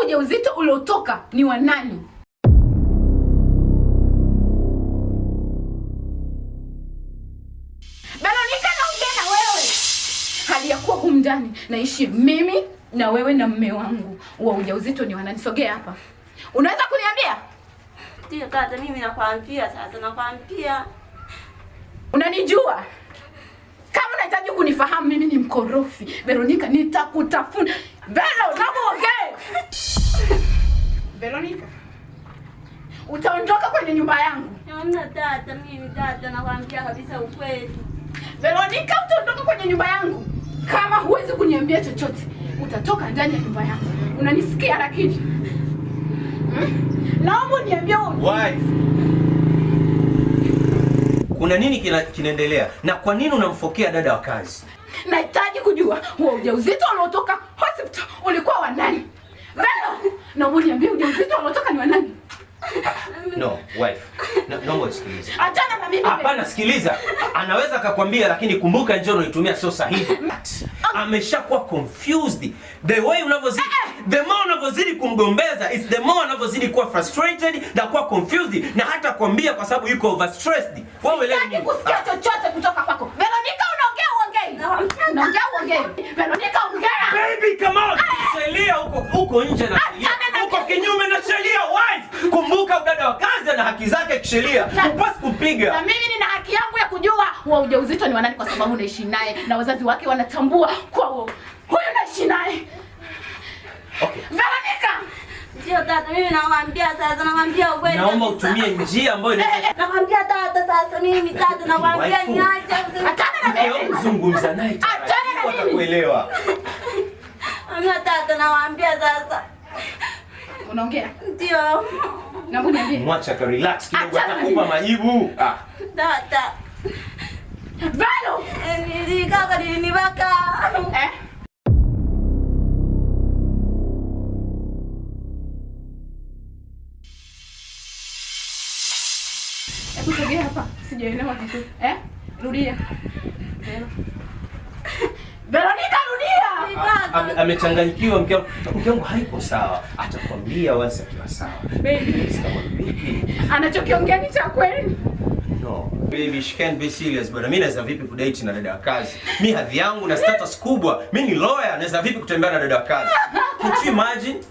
ujauzito uliotoka ni wa nani? Veronica, naongea na wewe. Hali ya kuwa humu ndani naishi mimi na wewe na mume wangu. Wa ujauzito ni wa nani? Sogea hapa. Unaweza kuniambia? Ndio tata, mimi nakwambia sasa, nakwambia. Unanijua? Kama unahitaji kunifahamu mimi ni mkorofi, Veronica, nitakutafuna. Vero, namuongee. Veronica, utaondoka kwenye nyumba yangu. Hamna tata, mimi tata, nakwambia kabisa ukweli. Veronica, utaondoka kwenye nyumba yangu. Kama huwezi kuniambia chochote, utatoka ndani ya nyumba yangu. Unanisikia lakini? Naomba niambie wife. Kuna nini kinaendelea? Na kwa nini unamfokea dada wa kazi? Nahitaji kujua huo ujauzito uliotoka hospital ulikuwa wa nani? Vero, naomba niambie ujauzito uliotoka ni wa nani? No, wife. Naomba usikilize. Achana na mimi. Hapana, sikiliza. Anaweza akakwambia lakini kumbuka njoo unaitumia sio sahihi. Ameshakuwa confused. The way unavyozidi, the more unavyozidi kumgombeza, it's the more unavyozidi kuwa frustrated na kuwa confused na hata kwambia kwa sababu yuko overstressed. Wewe leo ni kusikia chochote kutoka kwako. Veronica, unaongea uongee. Veronica, ongea. Baby, come on. Sheria huko nje na huko kinyume na sheria, wife. Kumbuka udada wa kazi na haki zake kisheria. Upasi kupiga. Na mimi nina haki yangu ya kujua huo ujauzito ni wa nani kwa sababu naishi naye na wazazi wake wanatambua kwa huyo naishi naye. Okay. Veronica. Ndio tata, mimi nakwambia sasa, nakwambia ukweli. Naomba utumie njia ambayo inaweza. Nakwambia tata sasa, mimi tata nakwambia niache. Achana na mimi. Zungumza naye. Achana na mimi. Atakuelewa. Mimi tata nakwambia sasa. Unaongea? Ndio. Naomba niambie. Mwacha ka relax kidogo atakupa majibu. Tata. Vero. Nilikaka nilinibaka. Kusogea hapa. Sijaelewa kitu. Rudia. Veronica, rudia. Amechanganyikiwa mke wangu haipo sawa. Atakwambia once akiwa sawa. Baby. Anachokiongea ni cha kweli? No. Baby, she can't be serious. Bwana, mimi naweza vipi kudate na dada wa kazi? Mimi hadhi yangu na status kubwa. Mimi ni lawyer, naweza vipi kutembea na dada wa kazi? Can you imagine?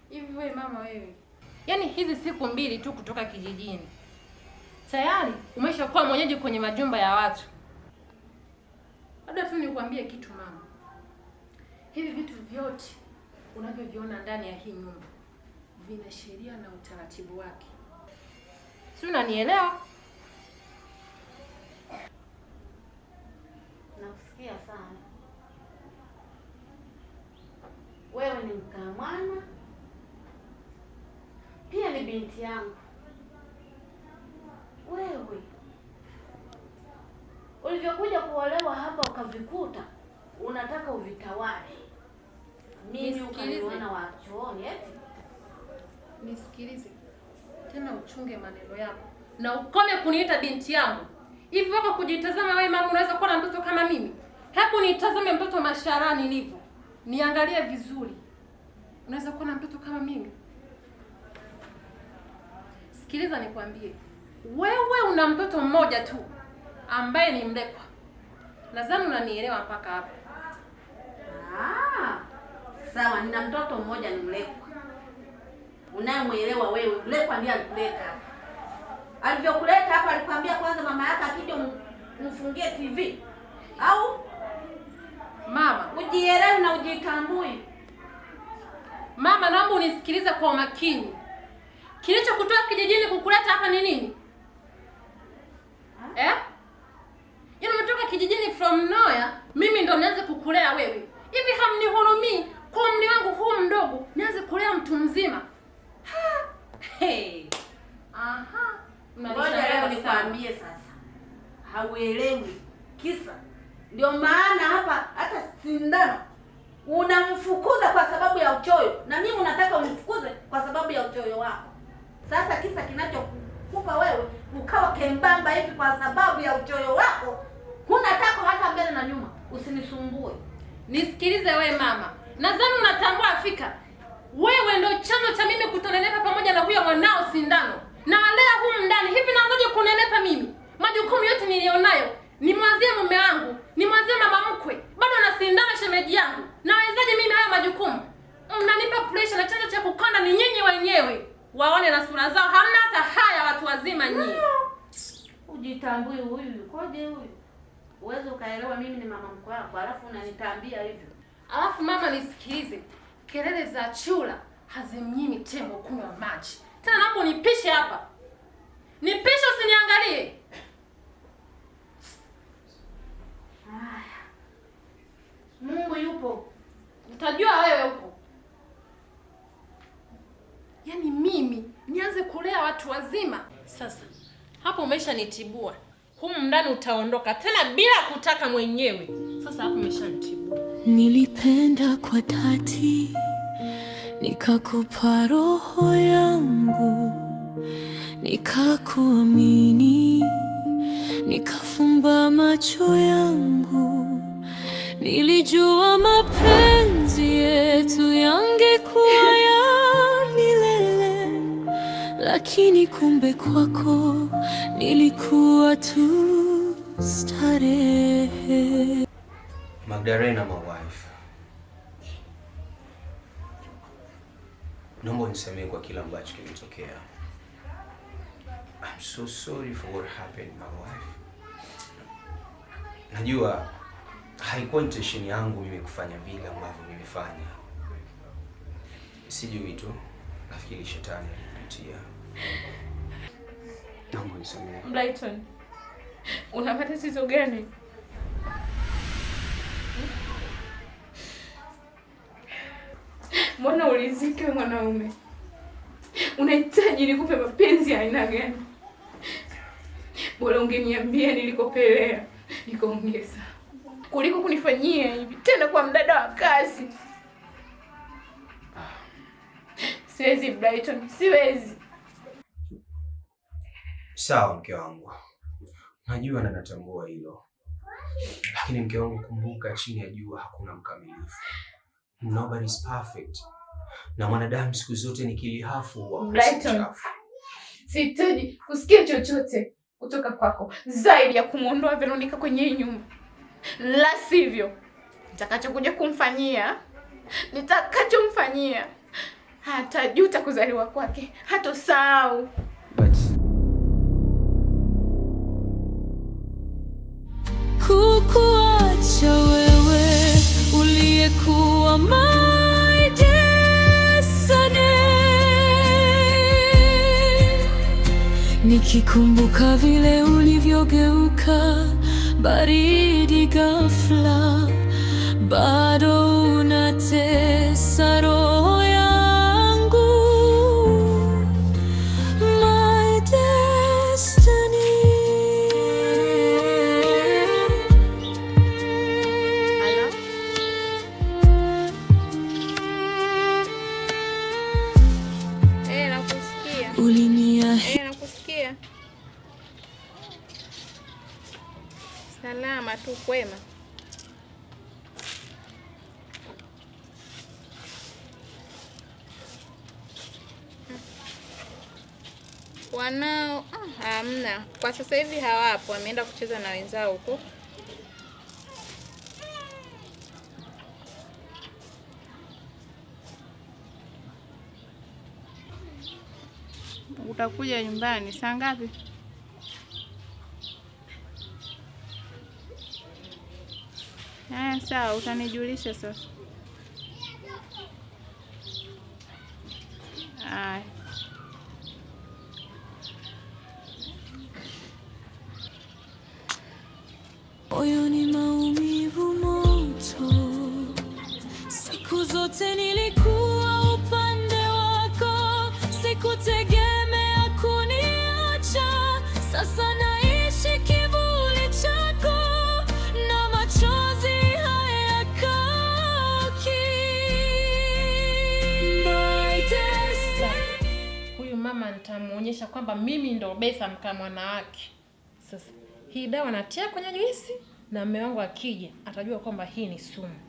Hivi wewe mama wewe. Yaani hizi siku mbili tu kutoka kijijini. Tayari umeshakuwa mwenyeji kwenye majumba ya watu. Labda tu nikwambie kitu mama. Hivi vitu vyote unavyoviona ndani ya hii nyumba vina sheria na utaratibu wake. Si unanielewa? Nakusikia sana. Wewe ni mkamwana. Pia ni binti yangu. Wewe ulivyokuja kuolewa hapa ukavikuta, unataka uvitawale. Mimi ukaniona wa chooni eti? Nisikilize. Tena uchunge maneno yako. Na ukome kuniita binti yangu. Hivi wewe kujitazama wewe mama unaweza kuwa na mtoto kama mimi? Hebu nitazame mtoto masharani nilivyo. Niangalie vizuri. Unaweza kuwa na mtoto kama mimi? Sikiliza nikwambie. Wewe una mtoto mmoja tu ambaye ni mlekwa. Nadhani unanielewa mpaka hapo. Sawa, nina mtoto mmoja ni mlekwa. Unayemuelewa wewe, mlekwa ndiye alikuleta. Alivyokuleta hapa alikwambia kwanza mama yake akija umfungie TV. Au mama, ujielewe na ujitambue. Mama, naomba unisikilize kwa makini. Kilicho kutoka kijijini kukuleta hapa ni nini? Yaani umetoka kijijini from nowhere, mimi ndo nianze kukulea wewe. Hivi hamnihurumii? Kwa umri wangu huu mdogo, nianze kulea mtu mzima. Hey. Aha. Ngoja leo nikwambie sasa. Hauelewi. Kisa ndio maana hapa hata sindano unamfukuza kwa sababu ya uchoyo, na mimi unataka unifukuze kwa sababu ya uchoyo wako. Sasa kisa kinachokupa wewe ukawa kembamba hivi kwa sababu ya uchoyo wako, huna tako hata mbele na nyuma. Usinisumbue. Nisikilize we mama. Nadhani unatambua Afrika. Wewe ndo chanzo cha mimi kutonenepa pamoja na huyo mwanao Sindano. Na walea humu ndani. Hivi naanzaje kunenepa mimi? Majukumu yote nilionayo. Nimwazie mume wangu, nimwazie mama mkwe. Bado na Sindano shemeji yangu. Nawezaje mimi haya majukumu? Mnanipa pressure na chanzo cha kukonda ni nyinyi wenyewe. Waone na sura zao, hamna hata haya watu wazima nyinyi. Ujitambui huyu, koje huyu? Uweze ukaelewa mimi ni mama mkwe wako, alafu unanitambia hivyo. Alafu mama nisikilize. Kelele za chura hazimnyimi tembo kunywa maji. Tena naomba unipishe hapa. Nipishe usiniangalie. Mungu yupo. Utajua wewe huko. Yaani mimi nianze kulea watu wazima. Sasa hapo umeshanitibua. Humu ndani utaondoka tena bila kutaka mwenyewe. Sasa hapo umeshanitibua. Nilipenda kwa dhati, nikakupa roho yangu, nikakuamini, nikafumba macho yangu. Nilijua mapenzi yetu yangekuwa ya milele, lakini kumbe kwako nilikuwa tu starehe. Magdalena, my wife. Naomba unisamehe kwa kila ambacho kilitokea. I'm so sorry for what happened, my wife. Najua haikuwa intention yangu mimi kufanya vile ambavyo nimefanya. Sijui tu, nafikiri shetani alinipitia. Naomba unisamehe. Brighton, una matatizo gani? Mbona ulizike mwanaume? Unahitaji nikupe mapenzi ya aina gani? Bora ungeniambia nilikopelea, nikaongeza. Kuliko kunifanyia hivi tena kwa mdada wa kazi. Siwezi Brighton, siwezi. Sawa mke wangu. Najua na natambua hilo. Lakini mke wangu, kumbuka chini ya jua hakuna mkamilifu. Nobody is perfect. Na mwanadamu siku zote ni kilihafu wa Brighton. Sihitaji kusikia chochote kutoka kwako zaidi ya kumuondoa Veronica kwenye hii nyumba. La sivyo, nitakachokuja nitakachomfanyia hatajuta kuzaliwa kwake, hatosahau. Kukuacha wewe uliyekuwa my destiny, nikikumbuka vile ulivyogeuka baridi ghafla, bado unatesa roho yangu. My destiny. Hello? Nakusikia. Nakusikia. Salama tu, kwema. Wanao hamna. Kwa sasa hivi hawapo, wameenda kucheza na wenzao huko. Utakuja nyumbani saa ngapi? Sawa, utanijulisha sasa. mama nitamuonyesha kwamba mimi ndo Besa mkamwana wake. Sasa hii dawa natia kwenye juisi na mume wangu akija atajua kwamba hii ni sumu.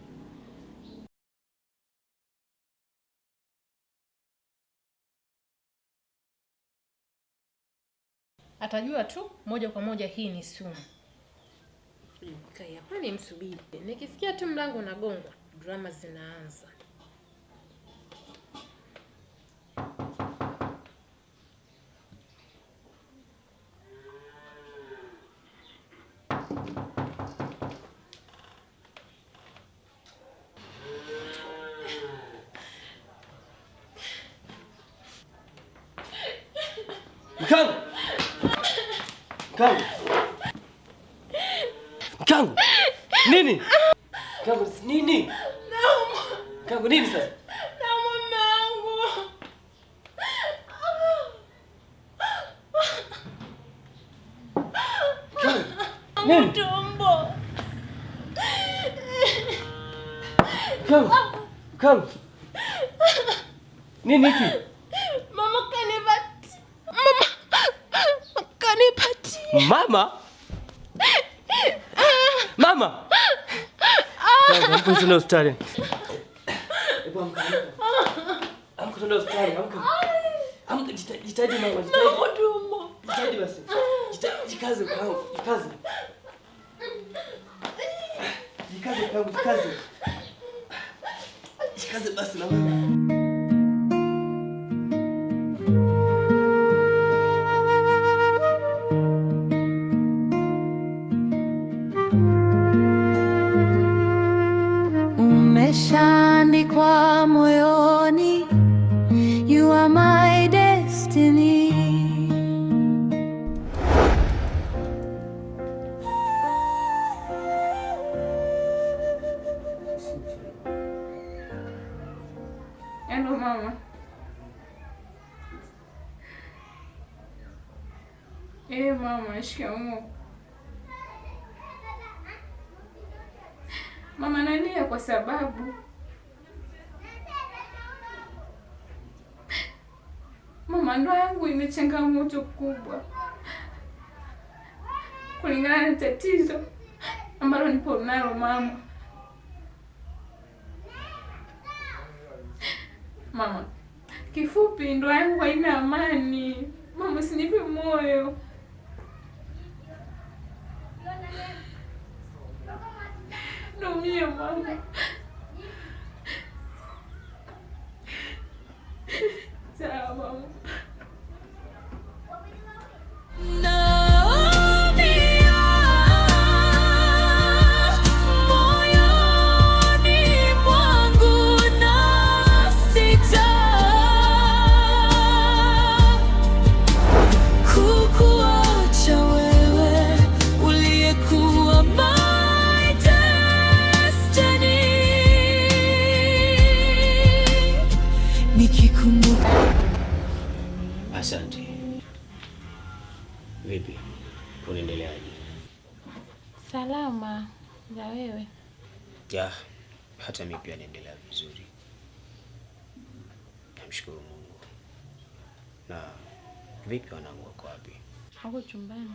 Atajua tu moja kwa moja hii ni sumu. Kaya, kwani msubiri. Nikisikia tu mlango unagongwa, drama zinaanza. Mkangu. Nini? Mkangu, nini? Nauma. Mkangu, nini sasa? Nauma mangu. Nini? Tumbo. Mkangu. Nini hiki? Mama kanipati. Mama? Mama! Amka tuende hospitali. Amka tuende hospitali, amka. Amka, jitahidi mama, jitahidi basi. Jikaze mwanangu, jikaze. Jikaze mwanangu, jikaze. Jikaze basi na wewe. Umeshaandikwa moyoni, you are my destiny. Hello mama. Mama, shikamoo. Mama, nalia kwa sababu mama, ndoa yangu ina changamoto kubwa kulingana na tatizo ambalo nipo nalo mama. Mama, kifupi ndoa yangu haina amani. Mama, usinipe moyo. Naumia mama. Sawa mama. Asante. Vipi? Unaendeleaje? Salama. Za wewe? Ya, hata mimi pia naendelea vizuri. Namshukuru Mungu. Na vipi wanangu wako wapi? Wako chumbani.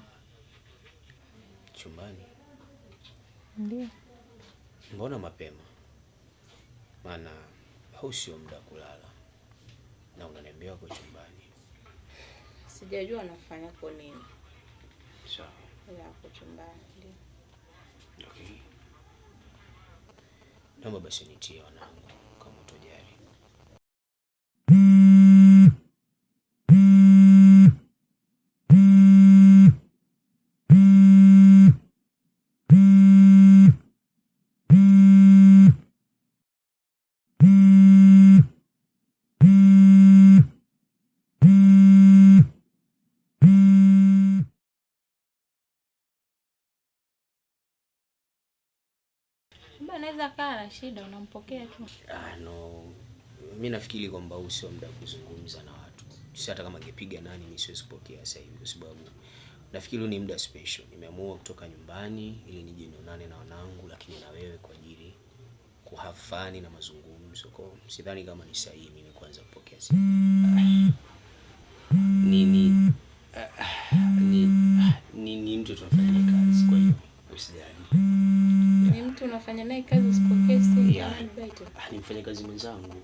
Chumbani? Ndio. Mbona mapema? Maana hau sio muda kulala. Na unaniambia wako chumbani. Sijajua anafanya kwa nini. Sawa. Hapo chumbani ndio. Okay. Naomba basi nitie wanangu kama utojali. Anaweza kaa na shida, unampokea tu. No. Mimi nafikiri kwamba huu sio muda kuzungumza na watu. Si hata kama angepiga nani mimi siwezi kupokea sasa hivi kwa sababu nafikiri huu ni muda special. Nimeamua kutoka nyumbani ili nije nionane na wanangu, lakini na wewe kwa ajili kuhave fun na mazungumzo. Kwa sidhani kama ni sahihi mimi kwanza kupokea simu. Ni mtu tunafanya kazi, kwa hiyo usijali. Ni mtu unafanya naye kazi usipokee simu? Ni mfanyakazi mwenzangu,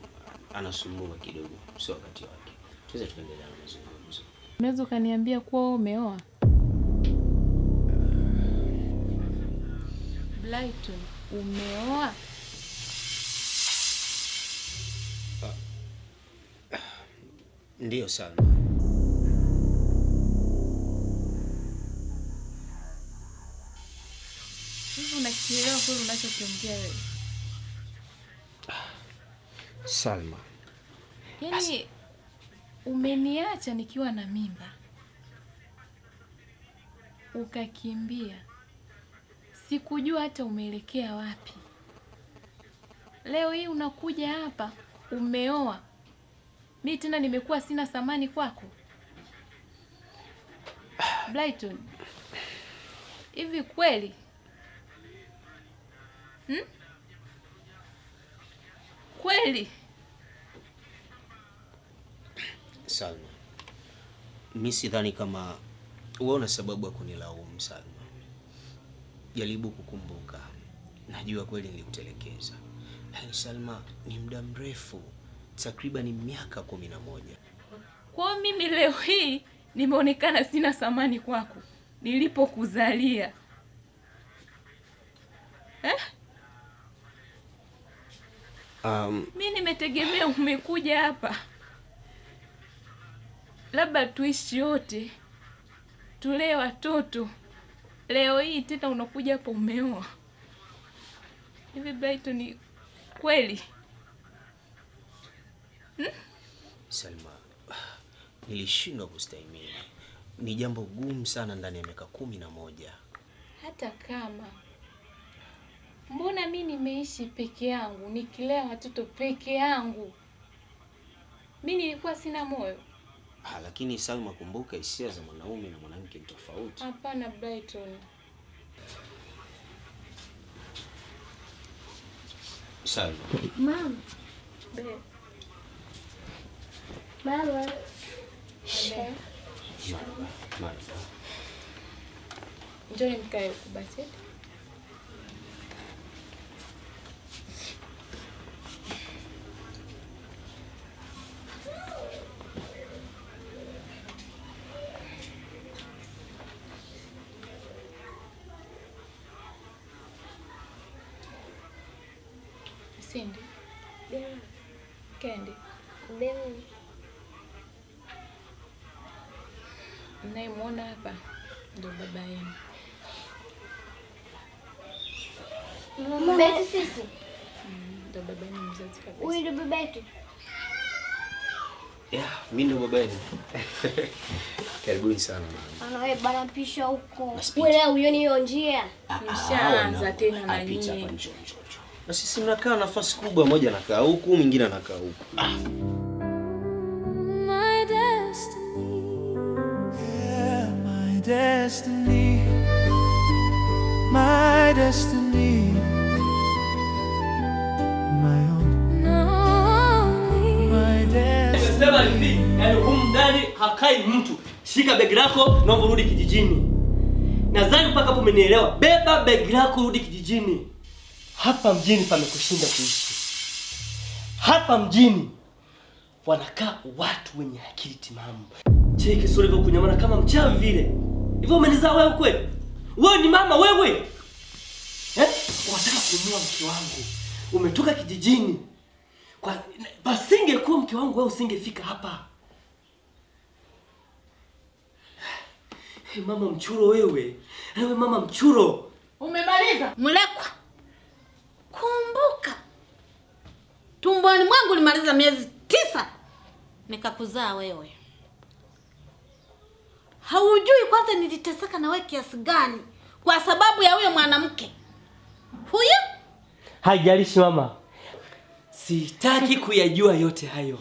anasumbua kidogo, sio wakati wake. Tuweza tuendelea na mazungumzo. Unaweza kaniambia kuwa umeoa? Blyton, umeoa? Ndiyo sana. Hivi unakielewa kweli unachokiongea wewe? Salma. Yaani umeniacha nikiwa na mimba, ukakimbia, sikujua hata umeelekea wapi. Leo hii unakuja hapa umeoa, mimi tena nimekuwa sina thamani kwako? Blyton, hivi kweli? Kweli? Salma, mimi sidhani kama wewe una sababu ya kunilaumu Salma. Jaribu kukumbuka. Najua kweli nilikutelekeza. Lakini Salma, ni muda mrefu, takriban miaka 11. Kwa mimi leo hii nimeonekana sina thamani kwako nilipokuzalia. Mimi nimetegemea umekuja hapa labda tuishi yote, tulee watoto. Leo hii tena unakuja hapa umeoa. Hivi Blyton, ni kweli? Salma, nilishindwa kustahimili. Ni jambo gumu sana ndani ya miaka 11. Hata kama, mbona mimi nimeishi peke yangu, nikilea watoto peke yangu? Mimi nilikuwa sina moyo? Lakini Salma, kumbuka hisia za mwanaume na mwanamke ni tofauti. Hapana Blyton. Salma. Mama. Baba. Njoo mkae huko basi. Cindy. Candy. Mnayemwona hapa ndo baba yenu. Baba yetu sisi? Ndo baba yenu mzazi kabisa. Huyu ndo baba yetu? Mimi ndo baba yenu. Karibuni sana mama. Wewe bana pisha huko. Wewe uioni hiyo njia? Nishaanza tena na nyinyi. Na sisi mnakaa nafasi kubwa, moja anakaa huku, mwingine anakaa huku. My destiny. Yeah, my destiny. My destiny. My own. My destiny. Sema hivi, yaani humu ndani hakai mtu. Shika begi lako, naomba urudi kijijini. Nadhani mpaka hapo umenielewa. Beba begi lako, rudi kijijini. Hapa mjini pamekushinda kuishi. Hapa mjini wanakaa watu wenye akili timamu. Cheki sura hivyo kunyamana kama mchawi vile. Hivyo umenizaa wewe kweli? Wewe ni mama wewe? Unataka kumua mke wangu. Umetoka kijijini. Pasingekuwa mke wangu wewe usingefika hapa. Mama mchuro wewe. Wewe mama mchuro. Umemaliza? Mlekwa. Kumbuka. Tumboni mwangu limaliza miezi 9 nikakuzaa wewe. Haujui kwanza niliteseka na wewe kiasi gani kwa sababu ya huyo mwanamke. Huyo? Haijalishi mama. Sitaki kuyajua yote hayo.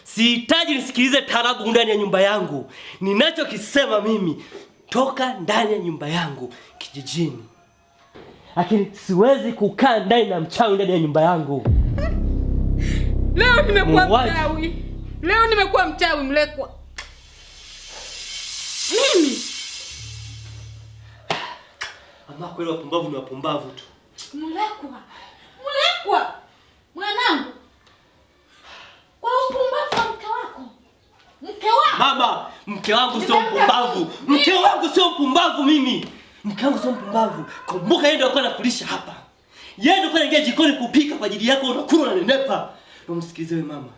Sihitaji nisikilize tarabu ndani ya nyumba yangu. Ninachokisema mimi, toka ndani ya nyumba yangu kijijini. Lakini siwezi kukaa ndani na mchawi ndani ya nyumba yangu. Leo nimekuwa mchawi. Leo nimekuwa mchawi Mlekwa. Ama kweli wapumbavu ni wapumbavu tu. Mulekwa. Mwanangu. Kwa upumbavu wa mke wako. Mke wako. Mama, mke wangu sio mpumbavu. Mke wangu sio mpumbavu mimi. Mke wangu sio mpumbavu. Kumbuka yeye ndio alikuwa anakulisha hapa. Yeye ndio alikuwa anaingia jikoni kupika kwa ajili yako, unakula unanenepa. Ndio msikilize wewe mama.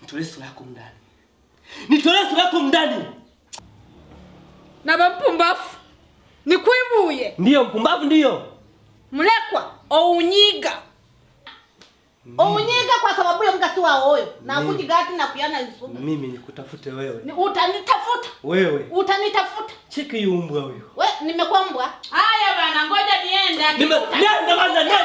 Nitolee sura yako ndani. Nitolee sura yako ndani. Na mpumbavu. Ni kwibuye. Ndio mpumbavu ndio. Mulekwa ounyiga. Ounyiga kwa sababu ya mkasi wa oyo. Na kujigati na kuyana isumu. Mimi nikutafute wewe. Utanitafuta. Wewe. Utanitafuta. Cheki yumbwa huyo. Wewe nimekuwa mbwa. Haya bana, ngoja niende. Nenda bana.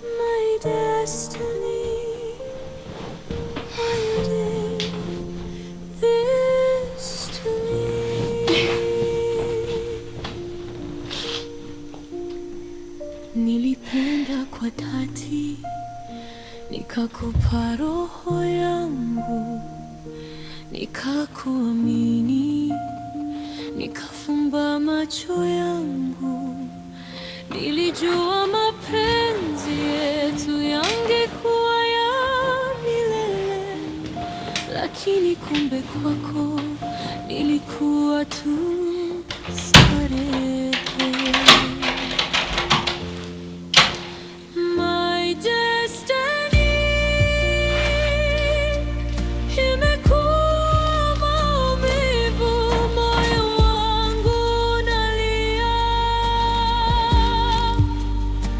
My destiny, why you did this to me? Nilipenda kwa dhati, nikakupa roho yangu, nikakuamini, nikafumba macho yangu. Nilijua mapenzi yetu yangekuwa ya milele, lakini kumbe kwako nilikuwa tu starehe. My destiny imekuwa maumivu, moyo wangu unalia.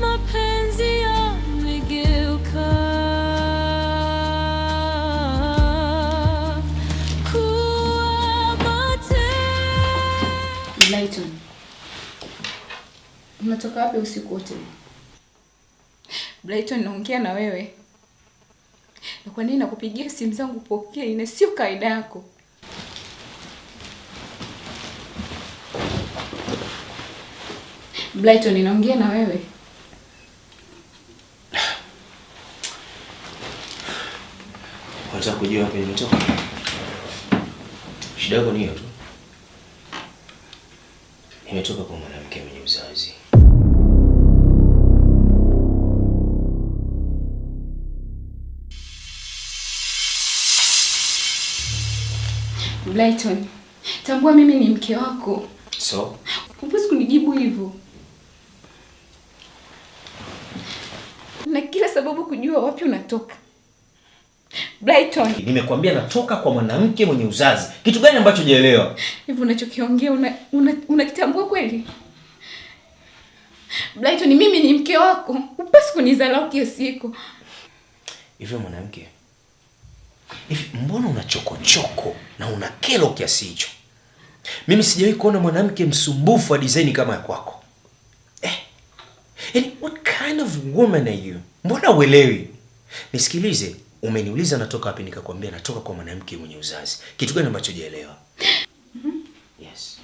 Mapenzi yamegeuka kuwa mateso. Blyton, unatoka wapi usiku wote? Blyton, naongea na wewe. Na kwa nini nakupigia simu zangu pokea? Ina sio kaida yako. Blyton, ninaongea na wewe. Unataka kujua wapi nimetoka? Shida yako ni hiyo tu. Nimetoka kwa mwanamke mwenye uzazi. Blyton, tambua mimi ni mke wako. So? Huwezi kunijibu hivyo. Na kila sababu kujua wapi unatoka. Blyton, Nimekwambia natoka kwa mwanamke mwenye uzazi. Kitu gani ambacho hujaelewa? hivi unachokiongea unakitambua kweli? Blyton, mimi ni mke wako. Hupaswi kunidharau kiasi hiko. Hivyo mwanamke. Hivi mbona una chokochoko na una kelo kiasi hicho? Mimi sijawahi kuona mwanamke msumbufu wa design kama ya kwako. And what kind of woman are you? Mbona uelewi? Nisikilize, umeniuliza natoka wapi, nikakwambia natoka kwa mwanamke mwenye uzazi. Kitu gani ambacho hujaelewa? Yes.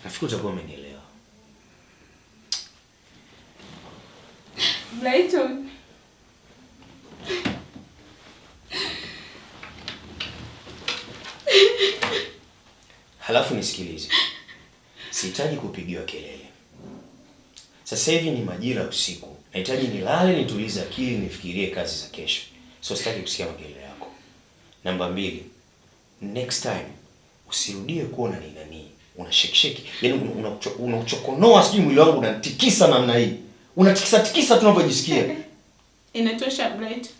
Nafikiri utakuwa umenielewa. Blyton. Halafu nisikilize. Sihitaji kupigiwa kelele. Sasa hivi ni majira ya usiku. Nahitaji nilale, nitulize akili, nifikirie kazi za kesho. So sitaki kusikia makelele yako. Namba 2. Next time usirudie kuona ni nani. Unashekisheki. Yaani unachokonoa sijui mwili wangu unatikisa namna hii. Unatikisa tikisa tunavyojisikia. Inatosha Blyton.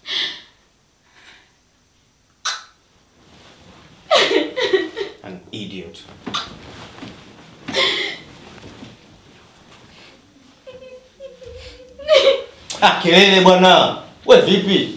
An idiot. Kelele bwana. Wewe vipi?